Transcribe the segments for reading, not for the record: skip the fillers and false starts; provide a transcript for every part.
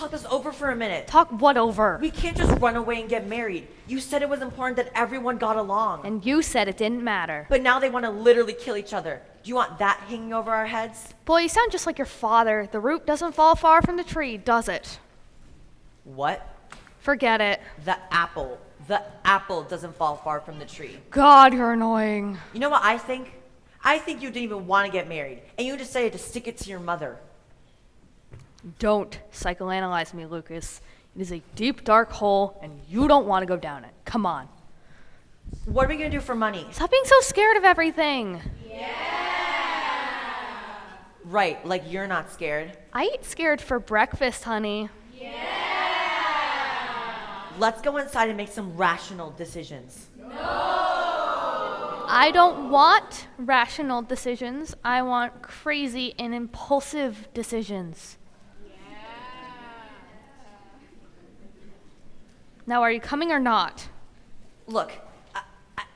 talk this over for a minute. Talk what over? We can't just run away and get married. You said it was important that everyone got along. And you said it didn't matter. But now they want to literally kill each other. Do you want that hanging over our heads? Boy, you sound just like your father. The root doesn't fall far from the tree, does it? What? Forget it. The apple. The apple doesn't fall far from the tree. God, you're annoying. You know what I think? I think you didn't even want to get married, and you decided to stick it to your mother. Don't psychoanalyze me, Lucas. It is a deep, dark hole, and you don't want to go down it. Come on. What are we going to do for money? Stop being so scared of everything. Right, like you're not scared. I eat scared for breakfast, honey. Let's go inside and make some rational decisions. I don't want rational decisions. I want crazy and impulsive decisions. Now, are you coming or not? Look,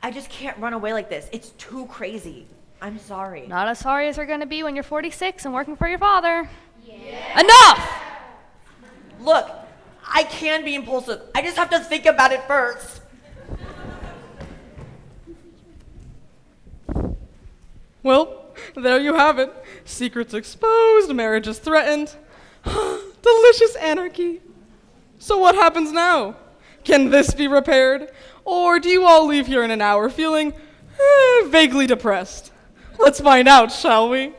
I just can't run away like this. It's too crazy. I'm sorry. Not as sorry as you're going to be when you're 46 and working for your father. Enough! Look, I can be impulsive. I just have to think about it first. Well, there you have it. Secrets exposed, marriages threatened. Delicious anarchy. So what happens now? Can this be repaired? Or do you all leave here in an hour feeling vaguely depressed? Let's find out, shall we?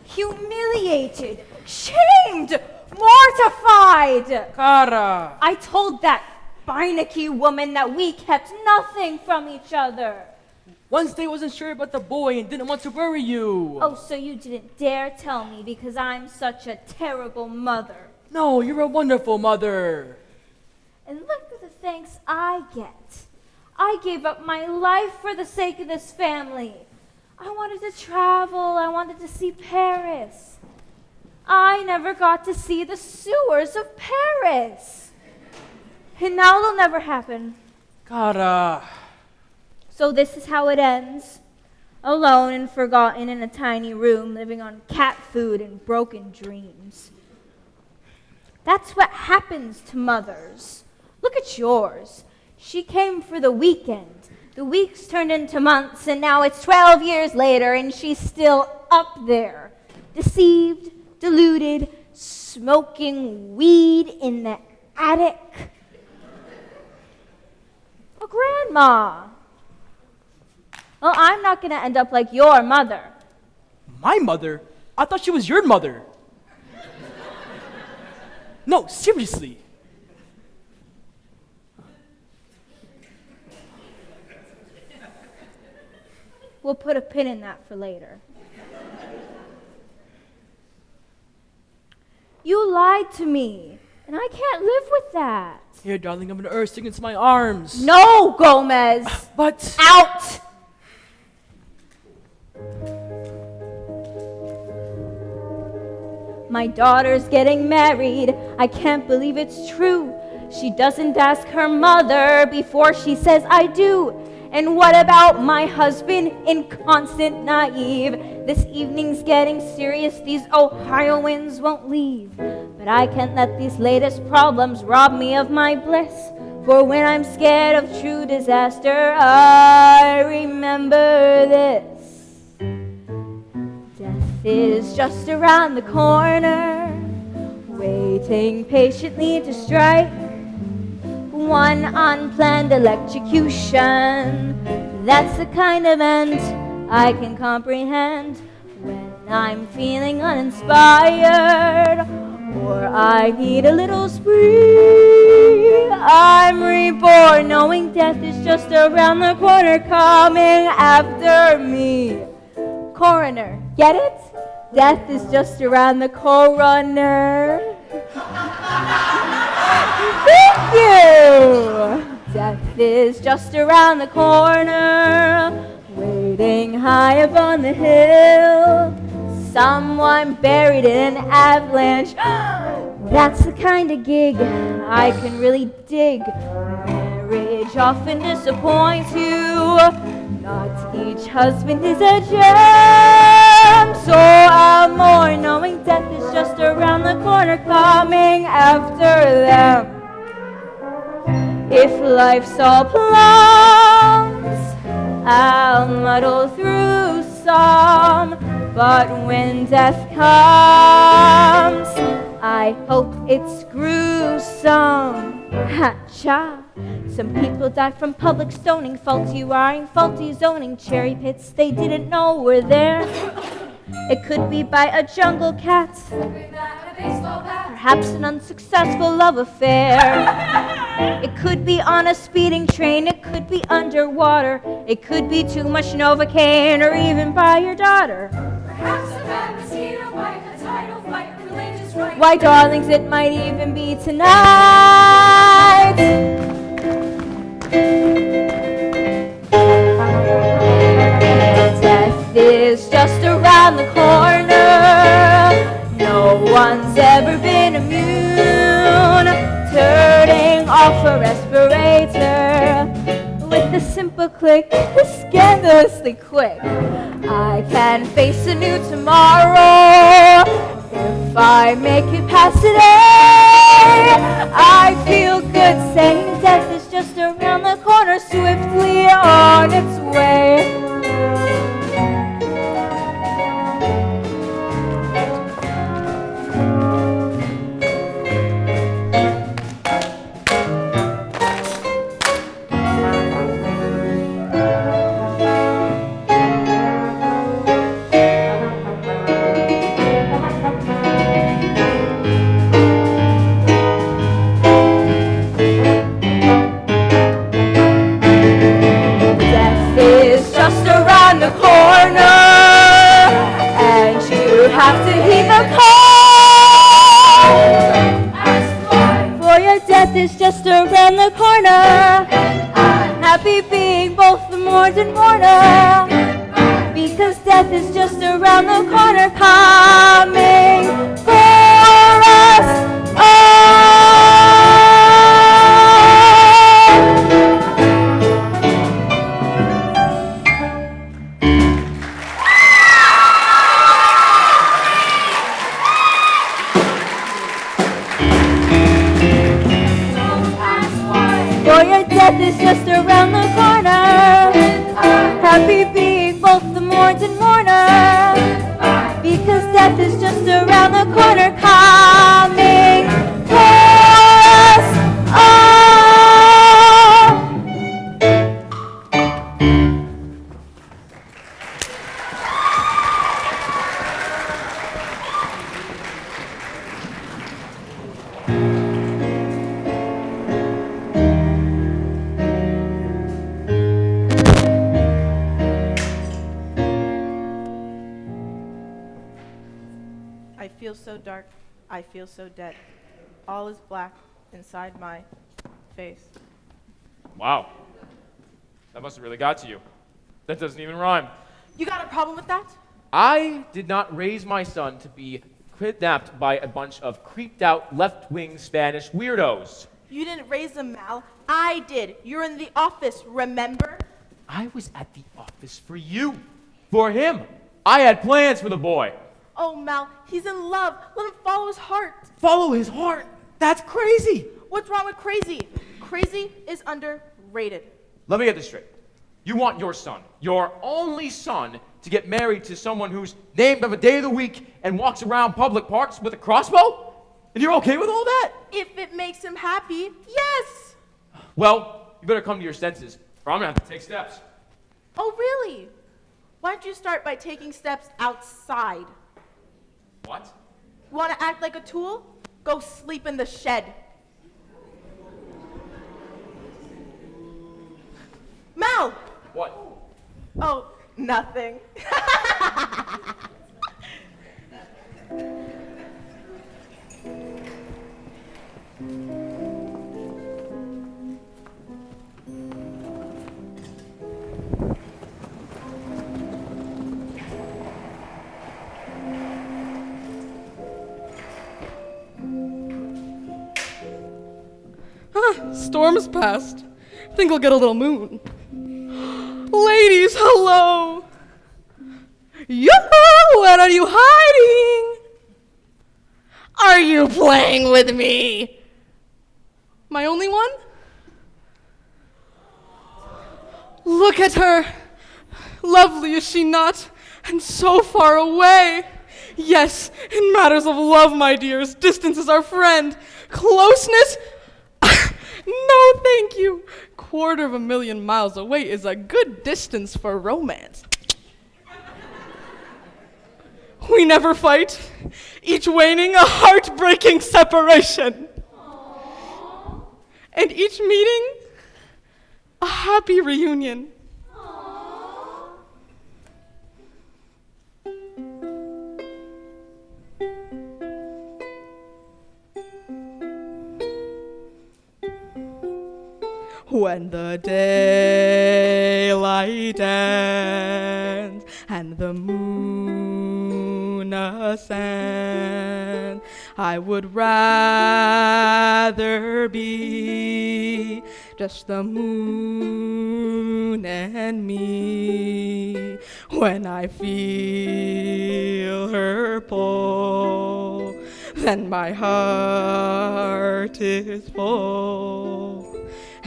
Humiliated, shamed, mortified. Cara. I told that Beinecke woman that we kept nothing from each other. Wednesday wasn't sure about the boy and didn't want to worry you. Oh, so you didn't dare tell me because I'm such a terrible mother. No, you're a wonderful mother. And look at the thanks I get. I gave up my life for the sake of this family. I wanted to travel. I wanted to see Paris. I never got to see the sewers of Paris. And now it'll never happen. Cara. So this is how it ends. Alone and forgotten in a tiny room, living on cat food and broken dreams. That's what happens to mothers. Look at yours. She came for the weekend. The weeks turned into months, and now it's 12 years later, and she's still up there. Deceived, deluded, smoking weed in the attic. A grandma. Well, I'm not going to end up like your mother. My mother? I thought she was your mother. No, seriously. We'll put a pin in that for later. You lied to me, and I can't live with that. Here, darling, I'm gonna earth against my arms. No, Gomez! But... Out! My daughter's getting married. I can't believe it's true. She doesn't ask her mother before she says I do. And what about my husband, inconstant, naive? This evening's getting serious. These Ohioans won't leave. But I can't let these latest problems rob me of my bliss. For when I'm scared of true disaster, I remember this. Death is just around the corner, waiting patiently to strike. One unplanned electrocution, that's the kind of end I can comprehend when I'm feeling uninspired, or I need a little spree. I'm reborn, knowing death is just around the corner, coming after me. Coroner, get it? Death is just around the coroner. Thank you! Death is just around the corner, waiting high up on the hill. Someone buried in an avalanche. That's the kind of gig I can really dig. Marriage often disappoints you. Not each husband is a gem. So I'm more knowing death is just around the corner coming after them. If life's all plums, I'll muddle through some. But when death comes, I hope it's gruesome. Ha-cha. Some people die from public stoning, faulty wiring, faulty zoning, cherry pits they didn't know were there. It could be by a jungle cat, perhaps an unsuccessful love affair. It could be on a speeding train, it could be underwater, it could be too much Novocaine, or even by your daughter. Perhaps a bad mosquito bite, a tidal fight, a religious rite. Why, darlings, it might even be tonight. Death is just around the corner. No one's ever been immune. Turning off a respirator with a simple click, scandalously quick. I can face a new tomorrow if I make it past today. I feel good saying death is just around the corner, swiftly on its way. Have to heed the call. For your death is just around the corner. I'm happy being both the mourner and mourner, because death is just around the corner, coming for us all. Death is just around the corner. Happy being both the mourned and mourner, because death is just around the corner, coming for us all. I feel so dark, I feel so dead. All is black inside my face. Wow. That must have really got to you. That doesn't even rhyme. You got a problem with that? I did not raise my son to be kidnapped by a bunch of creeped out left-wing Spanish weirdos. You didn't raise him, Mal. I did. You're in the office, remember? I was at the office for you. For him. I had plans for the boy. Oh, Mal, he's in love. Let him follow his heart. Follow his heart? That's crazy. What's wrong with crazy? Crazy is underrated. Let me get this straight. You want your son, your only son, to get married to someone who's named of a day of the week and walks around public parks with a crossbow? And you're okay with all that? If it makes him happy, yes. Well, you better come to your senses, or I'm gonna have to take steps. Oh, really? Why don't you start by taking steps outside? What? Want to act like a tool? Go sleep in the shed. Mal! What? Oh, nothing. Storm's past. Think we'll get a little moon. Ladies, hello! Yoo-hoo! What are you hiding? Are you playing with me? My only one? Look at her. Lovely, is she not? And so far away. Yes, in matters of love, my dears, distance is our friend. Closeness? No, thank you. 250,000 miles away is a good distance for romance. We never fight, each waning a heartbreaking separation. Aww. And each meeting, a happy reunion. Aww. When the daylight ends and the moon ascends, I would rather be just the moon and me. When I feel her pull, then my heart is full.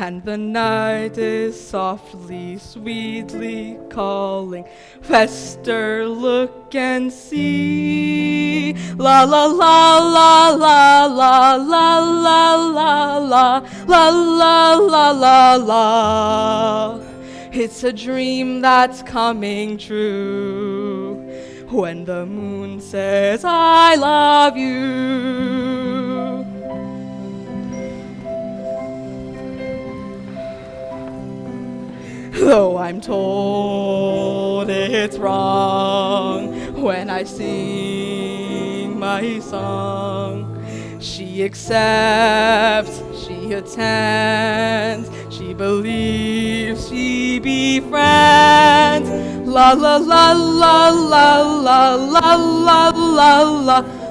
And the night is softly, sweetly calling. Fester, look and see. La la la la la la la la la la la la la la la. It's a dream that's coming true when the moon says, I love you. Though I'm told it's wrong when I sing my song, she accepts, she attends, she believes, she befriends. La la la la la la la la la la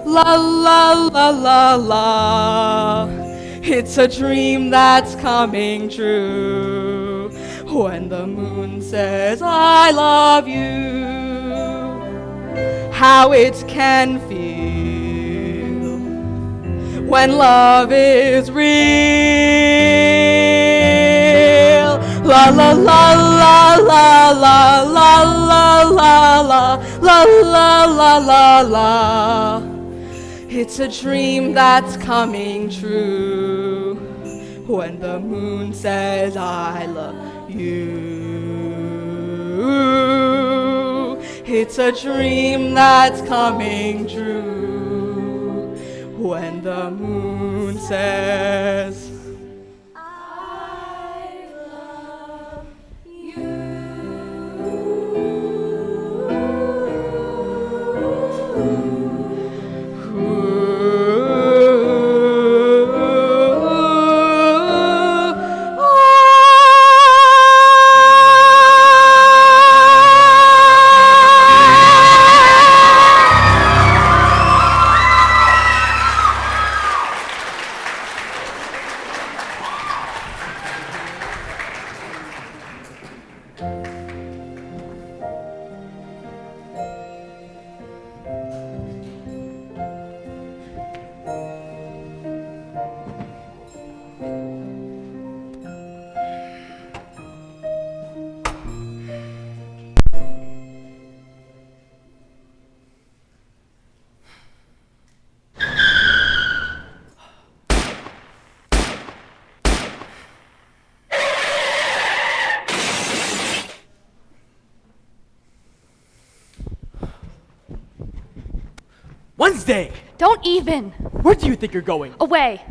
la la la la la. It's a dream that's coming true when the moon says, I love you. How it can feel when love is real. La la la la la la la la la la la la la la la. It's a dream that's coming true when the moon says, I love you. It's a dream that's coming true when the moon says, I love you. Wednesday! Don't even. Where do you think you're going? Away.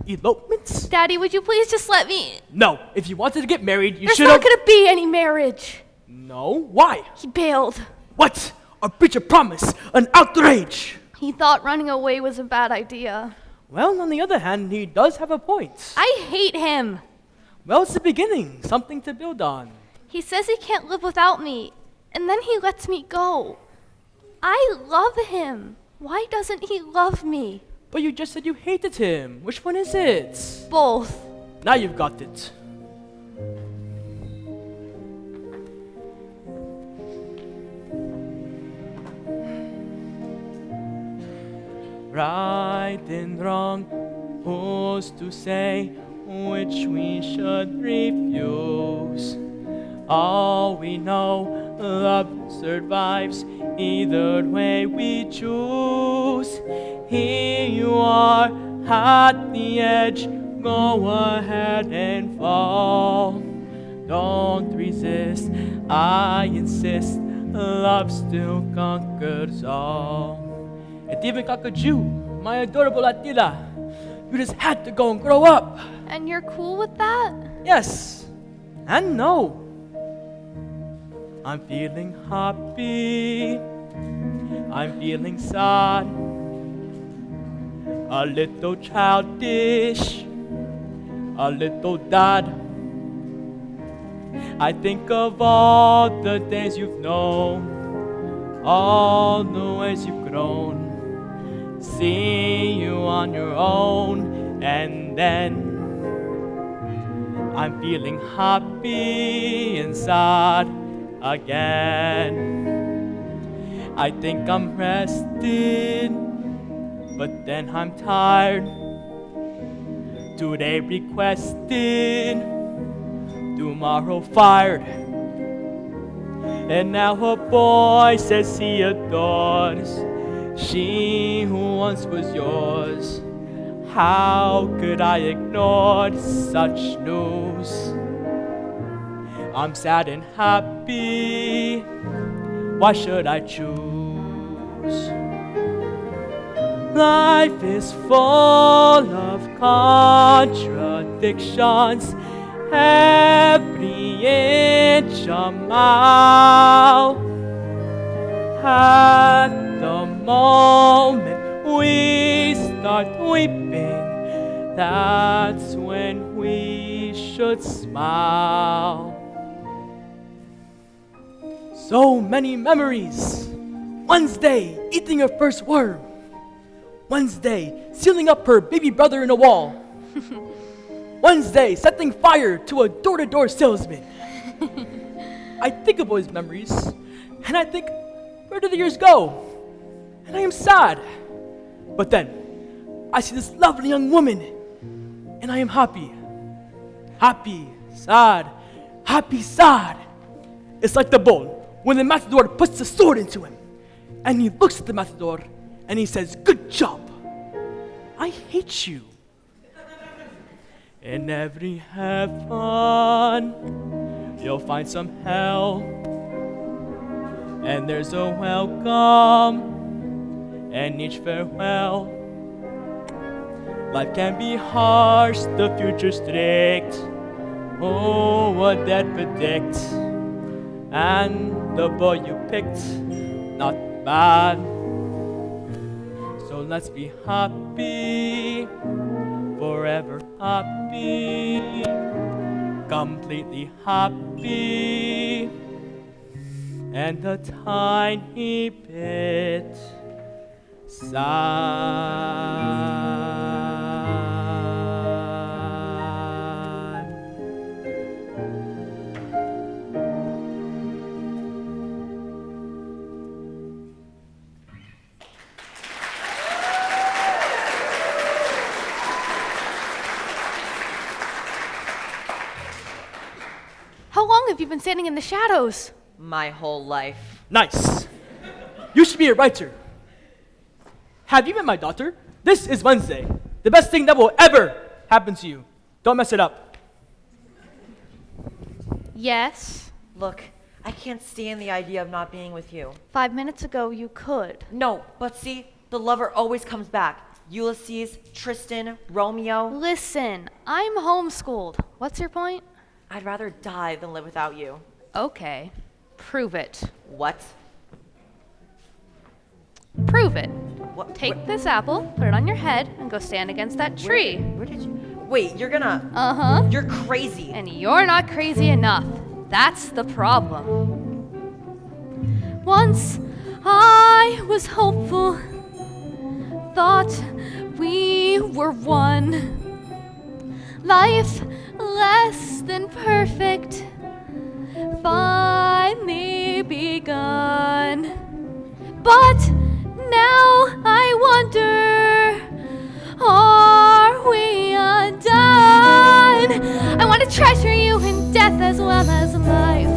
Elopements? Daddy, would you please just let me? No, if you wanted to get married, you There's should not have. gonna be any marriage. No? Why? He bailed. What? A breach of promise! An outrage! He thought running away was a bad idea. Well, on the other hand, he does have a point. I hate him. Well, it's the beginning. Something to build on. He says he can't live without me, and then he lets me go. I love him. Why doesn't he love me? But you just said you hated him. Which one is it? Both. Now you've got it. Right and wrong, who's to say which we should refuse? All we know, love survives either way we choose. Here you are at the edge, go ahead and fall. Don't resist, I insist, love still conquers all. It even conquered you, my adorable Attila. You just had to go and grow up. And you're cool with that? Yes and no. I'm feeling happy, I'm feeling sad, a little childish, a little dad. I think of all the days you've known, all the ways you've grown. See you on your own, and then I'm feeling happy and sad again. I think I'm rested, but then I'm tired. Today requested, tomorrow fired. And now a boy says he adores she who once was yours. How could I ignore such news? I'm sad and happy, why should I choose? Life is full of contradictions, every inch a mile. At the moment we start weeping, that's when we should smile. So many memories. Wednesday, eating her first worm. Wednesday, sealing up her baby brother in a wall. Wednesday, setting fire to a door-to-door salesman. I think of those memories, and I think, where did the years go? And I am sad. But then, I see this lovely young woman, and I am happy. Happy, sad, happy, sad. It's like the bull when the matador puts the sword into him, and he looks at the matador, and he says, "Good job. I hate you." In every heaven, you'll find some hell, and there's a welcome and each farewell. Life can be harsh, the future strict. Oh, what that predicts. And the boy you picked, not bad. So let's be happy, forever happy, completely happy, and a tiny bit sad. How long have you been standing in the shadows? My whole life. Nice. You should be a writer. Have you met my daughter? This is Wednesday. The best thing that will ever happen to you. Don't mess it up. Yes. Look, I can't stand the idea of not being with you. 5 minutes ago you could. No, but see, the lover always comes back. Ulysses, Tristan, Romeo. Listen, I'm homeschooled. What's your point? I'd rather die than live without you. Okay. Prove it. What? Prove it. What? Take this apple, put it on your head, and go stand against that tree. Where did you? Wait, you're gonna? Uh-huh. You're crazy. And you're not crazy enough. That's the problem. Once I was hopeful, thought we were one. Life something perfect finally begun. But now I wonder, are we undone? I want to treasure you in death as well as life.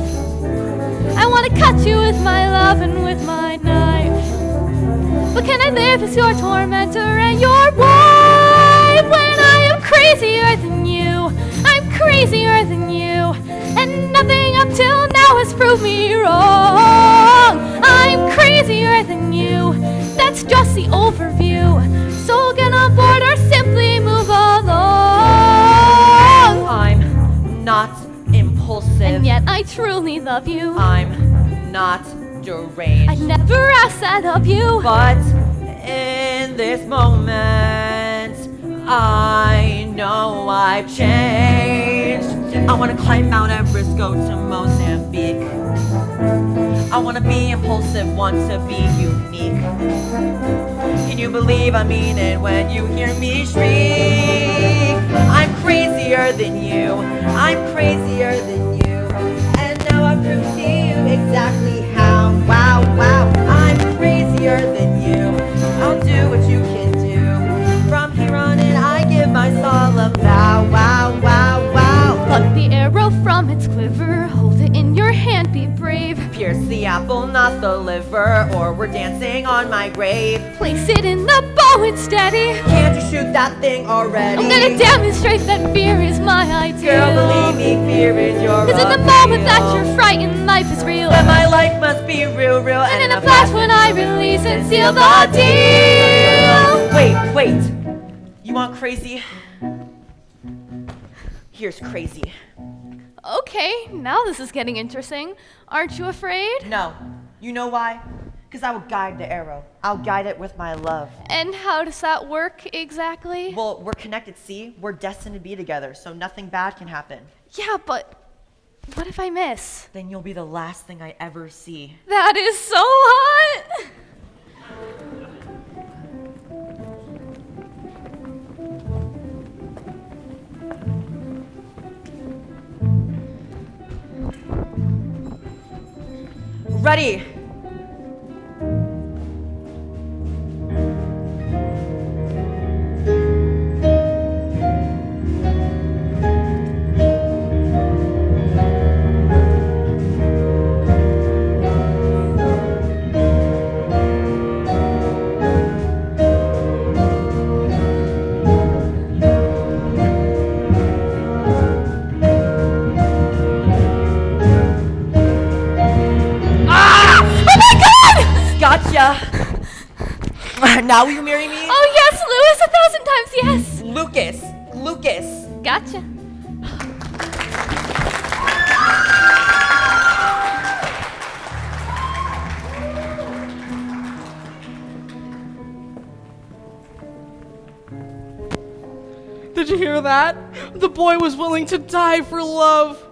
I want to cut you with my love and with my knife. But can I live as your tormentor and your wife when I am crazier than you? I'm crazier than you, and nothing up till now has proved me wrong. I'm crazier than you, that's just the overview. So get on board or simply move along. I'm not impulsive. And yet I truly love you. I'm not deranged. I never asked that of you. But in this moment, I know I've changed. I wanna climb Mount Everest, go to Mozambique. I wanna be impulsive, want to be unique. Can you believe I mean it when you hear me shriek? I'm crazier than you, I'm crazier than you. And now I've proved to you exactly how. Wow, wow, I'm crazier than you. I'll do what you can do. From here on in, I give my soul a vow. Wow, wow, wow. Pluck the arrow from its quiver, hold it in your hand, be brave. Pierce the apple, not the liver, or we're dancing on my grave. Place it in the bow and steady. Can't you shoot that thing already? I'm gonna demonstrate that fear is my ideal. Girl, believe me, fear is your Cause in the moment that you're frightened, life is real. But my life must be real, real. And in a flash when I release and seal the deal. Wait. You want crazy? Here's crazy. Okay, now this is getting interesting. Aren't you afraid? No. You know why? Because I will guide the arrow. I'll guide it with my love. And how does that work exactly? Well, we're connected, see? We're destined to be together, so nothing bad can happen. Yeah, but what if I miss? Then you'll be the last thing I ever see. That is so hot! Ready! Gotcha! Now will you marry me? Oh yes, Louis, 1,000 times yes! Lucas! Gotcha. Did you hear that? The boy was willing to die for love.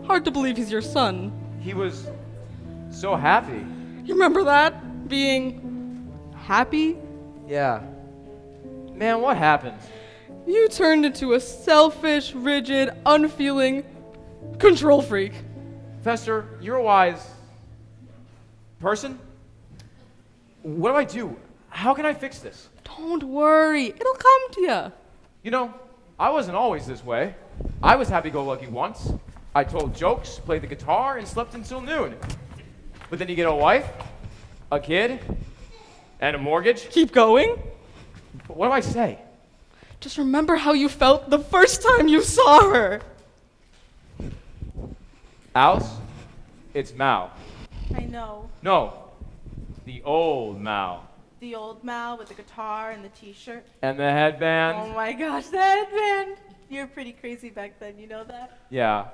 Hard to believe he's your son. He was so happy. You remember that? Being happy? Yeah. Man, what happened? You turned into a selfish, rigid, unfeeling control freak. Fester, you're a wise person. What do I do? How can I fix this? Don't worry, it'll come to you. You know, I wasn't always this way. I was happy-go-lucky once. I told jokes, played the guitar, and slept until noon. But then you get a wife, a kid, and a mortgage. Keep going. What do I say? Just remember how you felt the first time you saw her. Alice, it's Mal. I know. No, the old Mal. The old Mal with the guitar and the t-shirt. And the headband. Oh my gosh, the headband. You were pretty crazy back then, you know that? Yeah.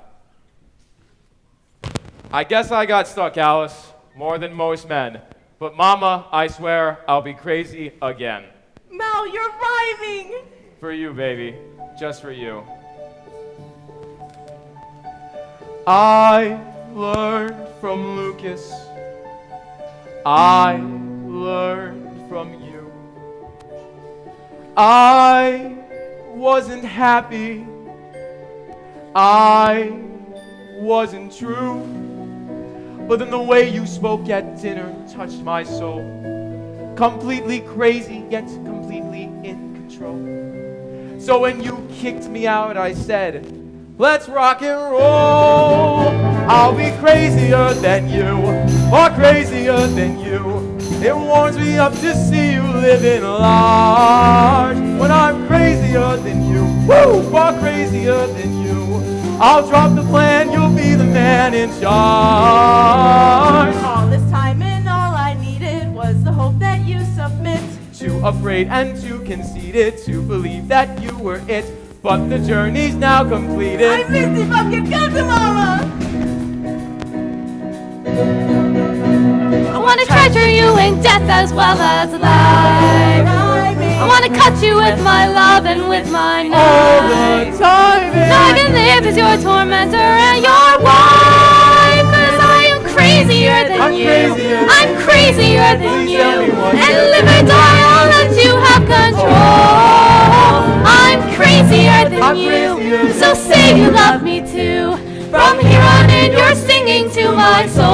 I guess I got stuck, Alice, more than most men. But Mama, I swear, I'll be crazy again. Mal, you're rhyming! For you, baby. Just for you. I learned from Lucas. I learned from you. I wasn't happy. I wasn't true. But then the way you spoke at dinner touched my soul. Completely crazy, yet completely in control. So when you kicked me out, I said, let's rock and roll. I'll be crazier than you, or crazier than you. It warms me up to see you living large. When I'm crazier than you, woo, far crazier than you. I'll drop the plan, you'll be the man in charge. All this time and all I needed was the hope that you submit. Too afraid and too conceited to believe that you were it. But the journey's now completed. I miss the fucking cousin, mama. I want to treasure you in death as well as life. I want to cut you with my love and with my All knife. the time. So I can live as your tormentor and your wife. 'Cause I am crazier than I'm you. crazier. I'm crazier than Please you. tell me what And you're live or die, I'll let you have control. I'm crazier than I'm you. crazier So say you love me too. From here on in, you're singing to my soul.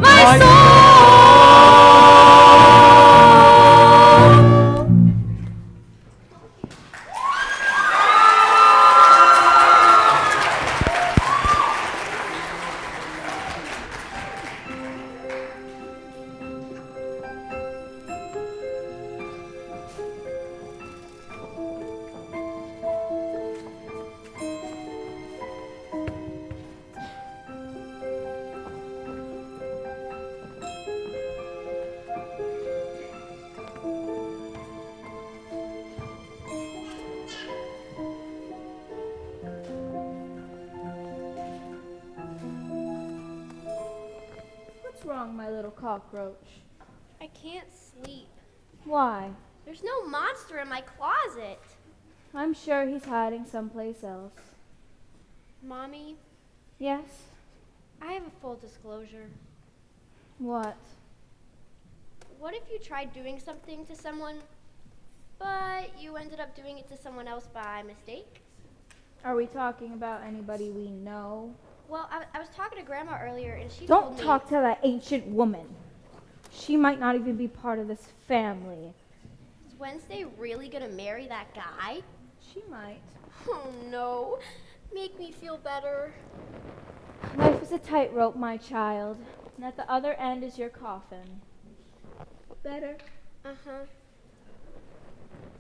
My soul. What's wrong, my little cockroach? I can't sleep. Why? There's no monster in my closet. I'm sure he's hiding someplace else. Mommy, Yes? I have a full disclosure. What? What if you tried doing something to someone, but you ended up doing it to someone else by mistake? Are we talking about anybody we know? Well, I was talking to Grandma earlier, and she Don't told me... talk to that ancient woman. She might not even be part of this family. Is Wednesday really gonna marry that guy? She might. Oh no, make me feel better. Life is a tightrope, my child, and at the other end is your coffin. Better? Uh-huh.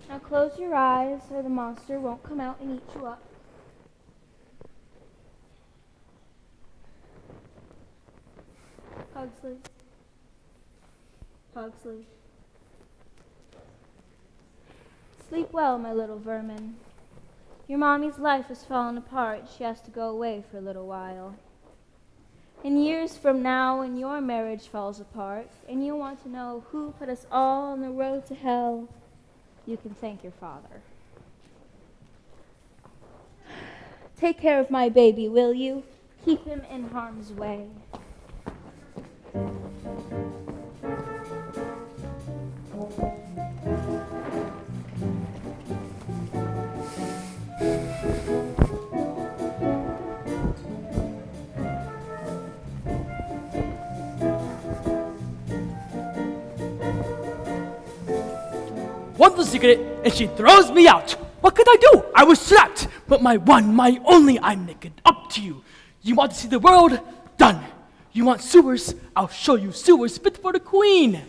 Now close your eyes or the monster won't come out and eat you up. Pugsley. Pugsley. Sleep well, my little vermin. Your mommy's life has fallen apart. She has to go away for a little while. And years from now, when your marriage falls apart, and you want to know who put us all on the road to hell, you can thank your father. Take care of my baby, will you? Keep him in harm's way. Want the secret, and she throws me out. What could I do? I was trapped. But my one, my only, I'm naked. Up to you. You want to see the world? Done. You want sewers? I'll show you sewers fit for the queen.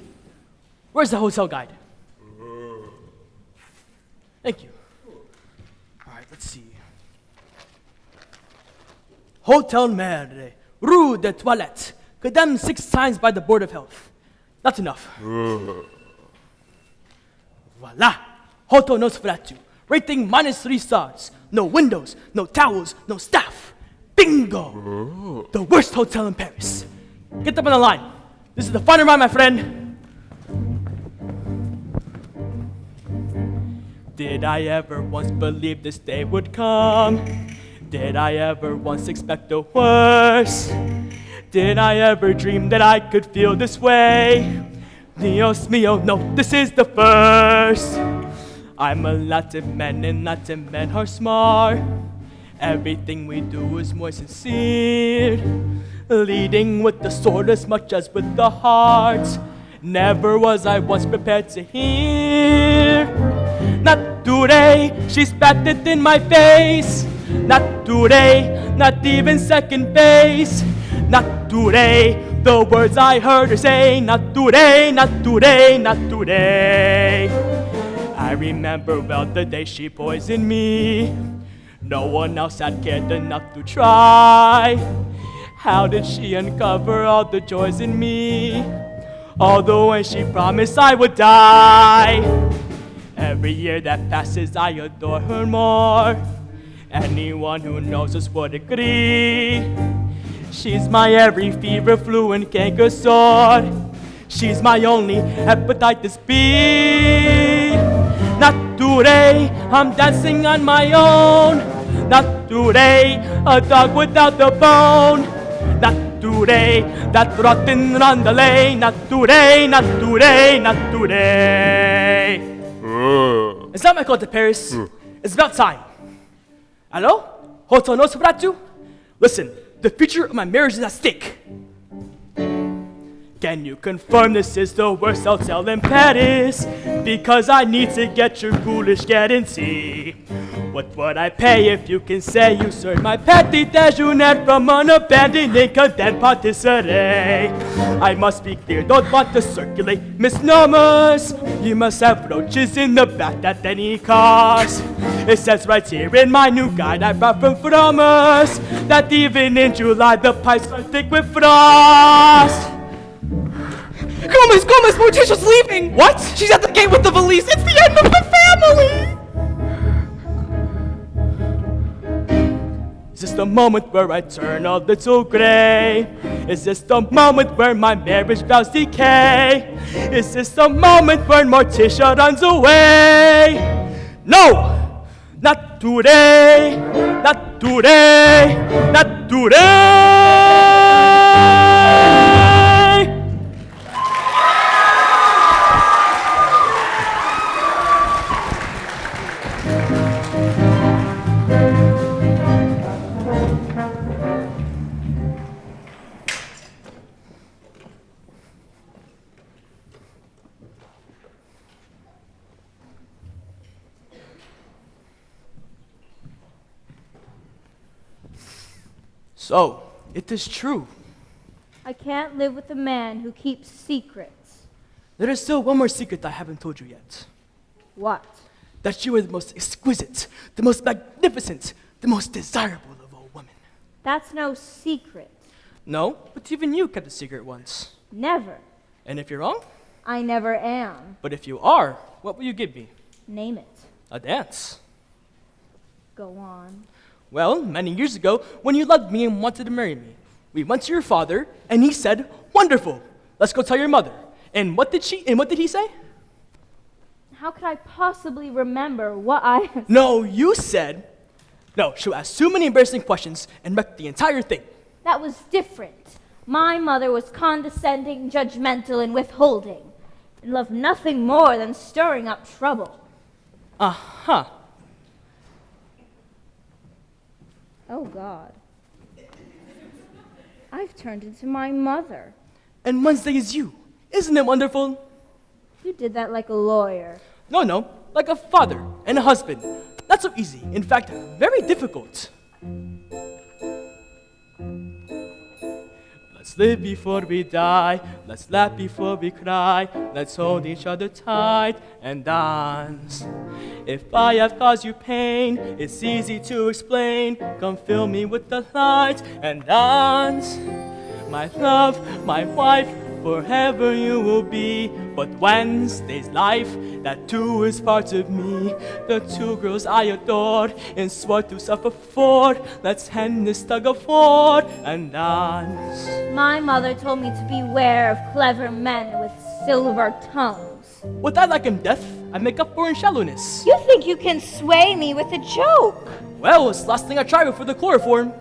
Where's the hotel guide? Thank you. All right, let's see. Hotel Merde, Rue de Toilette, condemned 6 times by the Board of Health. That's enough. Voila! Hotel Nosferatu. Rating -3 stars. No windows, no towels, no staff. Bingo! The worst hotel in Paris. Get up on the line. This is the final round, my friend. Did I ever once believe this day would come? Did I ever once expect the worst? Did I ever dream that I could feel this way? Dios mio, no, this is the first. I'm a Latin man and Latin men are smart. Everything we do is more sincere, leading with the sword as much as with the heart. Never was I once prepared to hear. Not today, she spat it in my face. Not today, not even second base. Not today, the words I heard her say. Not today, not today, not today. I remember well the day she poisoned me. No one else had cared enough to try. How did she uncover all the joys in me? Although when she promised I would die. Every year that passes I adore her more. Anyone who knows us would agree. She's my every fever, flu, and canker sore. She's my only hepatitis B. Not today, I'm dancing on my own. Not today, a dog without the bone. Not today, that rotten rondelle. Not today, not today, not today. It's not my call to Paris. It's about time. Hello? Hotel Nosferatu? Listen, the future of my marriage is at stake. Can you confirm this is the worst hotel in Paris? Because I need to get your ghoulish guarantee. What would I pay if you can say you served my petit déjeuner from an abandoned condemned patisserie? I must be clear, don't want to circulate misnomers. You must have roaches in the bath at any cost. It says right here in my new guide I brought from Frommer's that even in July the pipes are thick with frost. Gomez, Morticia's leaving! What? She's at the gate with the valise. It's the end of the family! Is this the moment where I turn a little gray? Is this the moment where my marriage vows decay? Is this the moment when Morticia runs away? No! Not today! Not today! Not today! So, it is true. I can't live with a man who keeps secrets. There is still one more secret I haven't told you yet. What? That you are the most exquisite, the most magnificent, the most desirable of all women. That's no secret. No, but even you kept a secret once. Never. And if you're wrong? I never am. But if you are, what will you give me? Name it. A dance. Go on. Well, many years ago, when you loved me and wanted to marry me, we went to your father, and he said, "Wonderful, let's go tell your mother." And what did he say? How could I possibly remember what I... No, you said, no, she'll ask too many embarrassing questions and wreck the entire thing. That was different. My mother was condescending, judgmental, and withholding, and loved nothing more than stirring up trouble. Uh-huh. Oh, God. I've turned into my mother. And Wednesday is you. Isn't it wonderful? You did that like a lawyer. No, like a father and a husband. Not so easy. In fact, very difficult. Let's live before we die. Let's laugh before we cry. Let's hold each other tight and dance. If I have caused you pain, it's easy to explain. Come fill me with the light and dance. My love, my wife, forever you will be. But Wednesday's life, that too is part of me. The two girls I adored and swore to suffer for. Let's end this tug of war and dance. My mother told me to beware of clever men with silver tongues. With I like him death, I make up for in shallowness. You think you can sway me with a joke? Well, it's the last thing I try before the chloroform.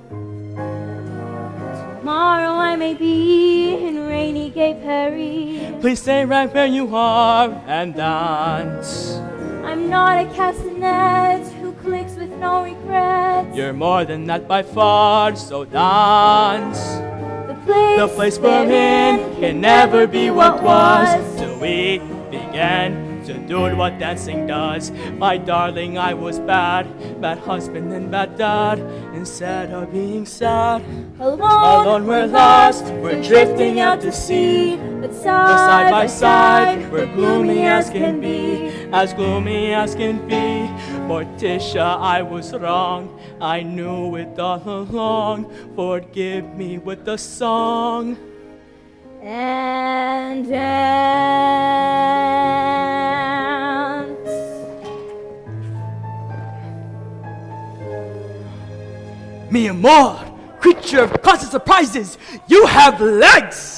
Tomorrow I may be in rainy Gay Perry. Please stay right where you are and dance. I'm not a castanet who clicks with no regrets. You're more than that by far, so dance. The place we're in can never be what was, till we began to do what dancing does. My darling, I was bad, bad husband and bad dad. Instead of being sad, alone we're lost, we're drifting out to sea. But side by side, we're gloomy as can be, as gloomy as can be. Morticia, I was wrong, I knew it all along. Forgive me with the song. And dance. Mi amor, creature of constant surprises, you have legs!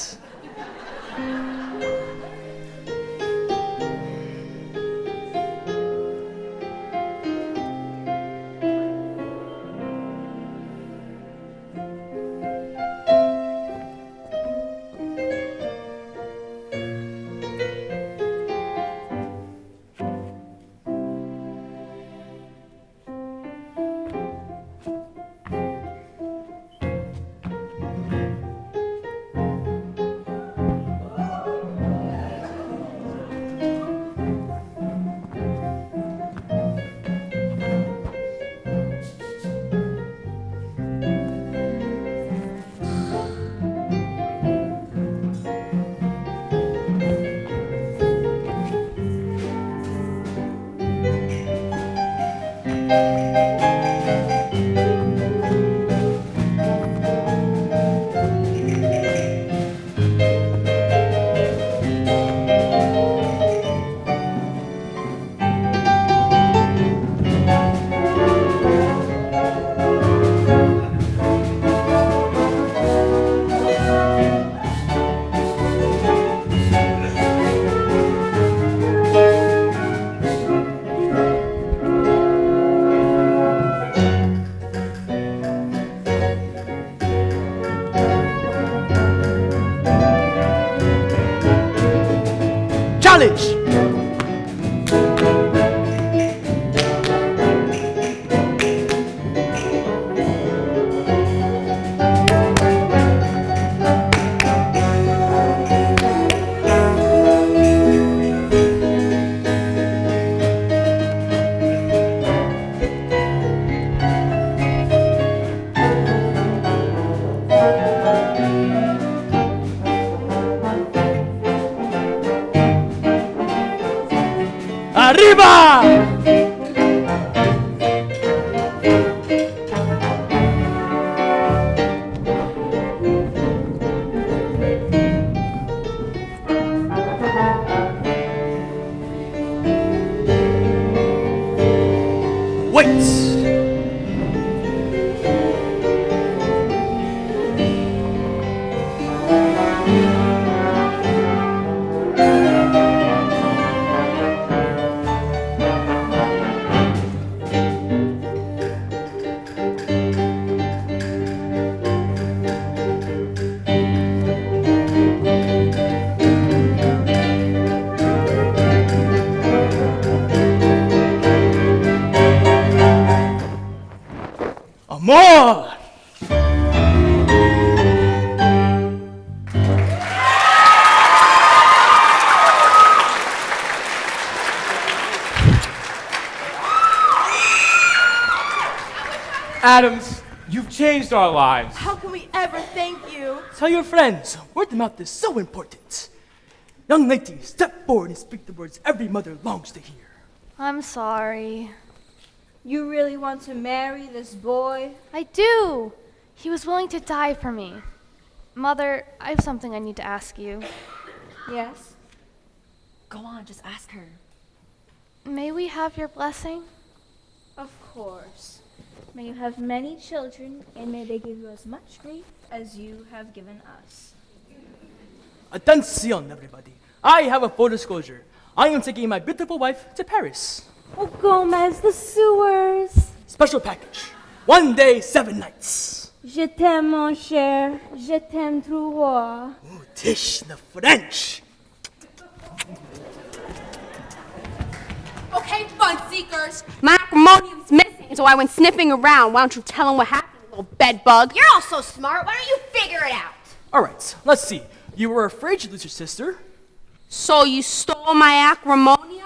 Challenge! Arriba! Wait! Amor! Addams, you've changed our lives. How can we ever thank you? Tell your friends, word of mouth is so important. Young ladies, step forward and speak the words every mother longs to hear. I'm sorry. You really want to marry this boy? I do. He was willing to die for me. Mother, I have something I need to ask you. Yes. Go on, just ask her. May we have your blessing? Of course. May you have many children, and may they give you as much grief as you have given us. Attention, everybody. I have a full disclosure. I am taking my beautiful wife to Paris. Oh, Gomez, the sewers. Special package. 1 day, 7 nights. Je t'aime, mon cher. Je t'aime trop. Ooh, Tish, the French. Okay, ain't fun, seekers. My acrimonium's missing, so I went sniffing around. Why don't you tell him what happened, you little bedbug? You're all so smart. Why don't you figure it out? All right, let's see. You were afraid you'd lose your sister. So you stole my acrimonium?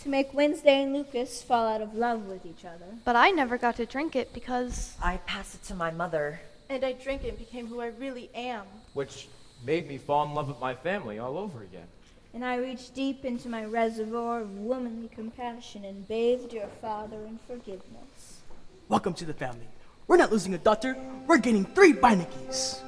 To make Wednesday and Lucas fall out of love with each other. But I never got to drink it because I passed it to my mother. And I drank it and became who I really am. Which made me fall in love with my family all over again. And I reached deep into my reservoir of womanly compassion and bathed your father in forgiveness. Welcome to the family. We're not losing a daughter, we're gaining 3 Beinecke's.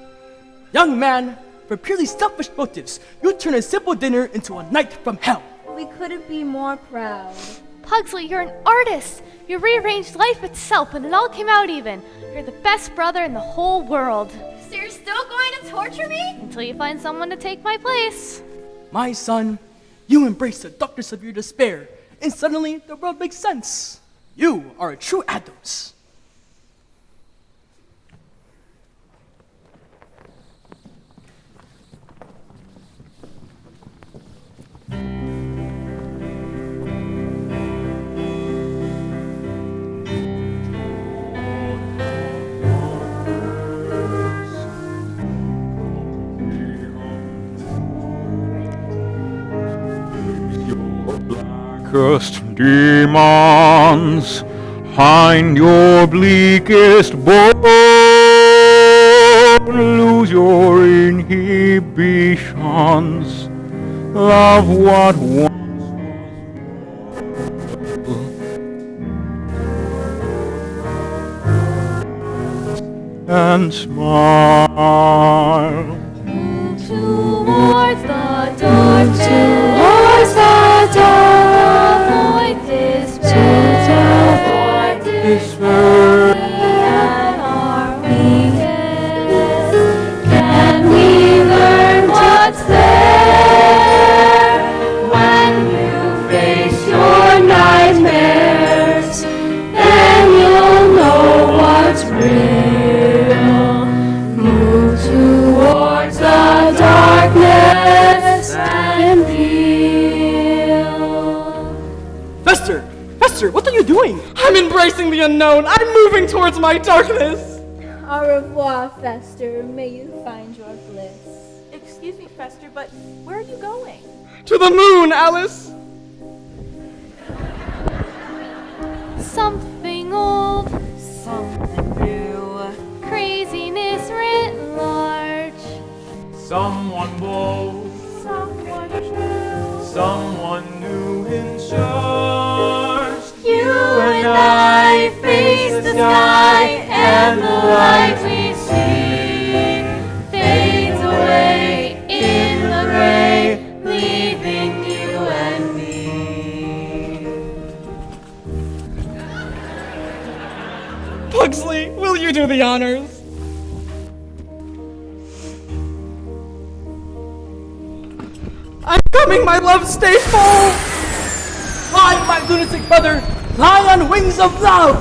Young man, for purely selfish motives, you turn a simple dinner into a night from hell. We couldn't be more proud. Pugsley, you're an artist. You rearranged life itself and it all came out even. You're the best brother in the whole world. So you're still going to torture me? Until you find someone to take my place. My son, you embrace the darkness of your despair, and suddenly the world makes sense. You are a true Addams. Blackest demons, hide your bleakest bone, lose your inhibitions, love what once was, and smile. Towards the dark, towards the dark, avoid despair, avoid despair. At our weakest, can we learn what's there? When you face your nightmares, then you'll know what's real. Move towards the darkness and heal. Fester, what are you doing? I'm embracing the unknown. I'm moving towards my darkness. Au revoir, Fester. May you find your bliss. Excuse me, Fester, but where are you going? To the moon, Alice. Something old, Something new. craziness writ large. Someone bold, Someone true. someone new in charge. You and I face the sky, and the light we see fades away in the gray, leaving you and me. Pugsley, will you do the honors? I'm coming, my love, stay full! Fly, my lunatic brother, fly on wings of love!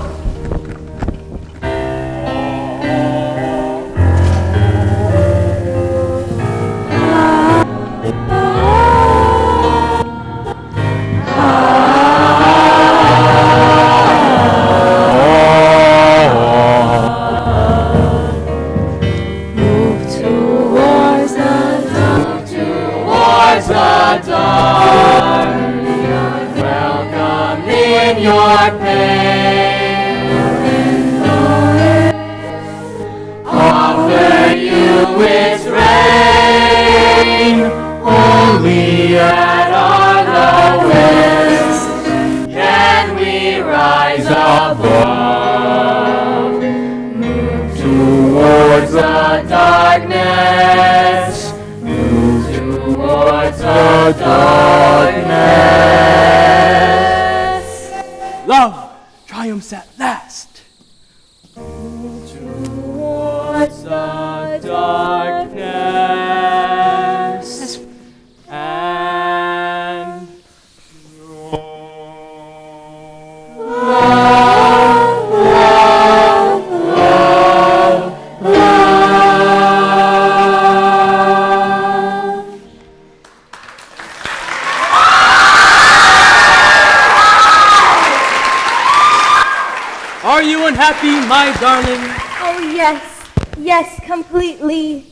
Love triumphs at last. Towards the darkness and happy, my darling? Oh, yes. Yes, completely.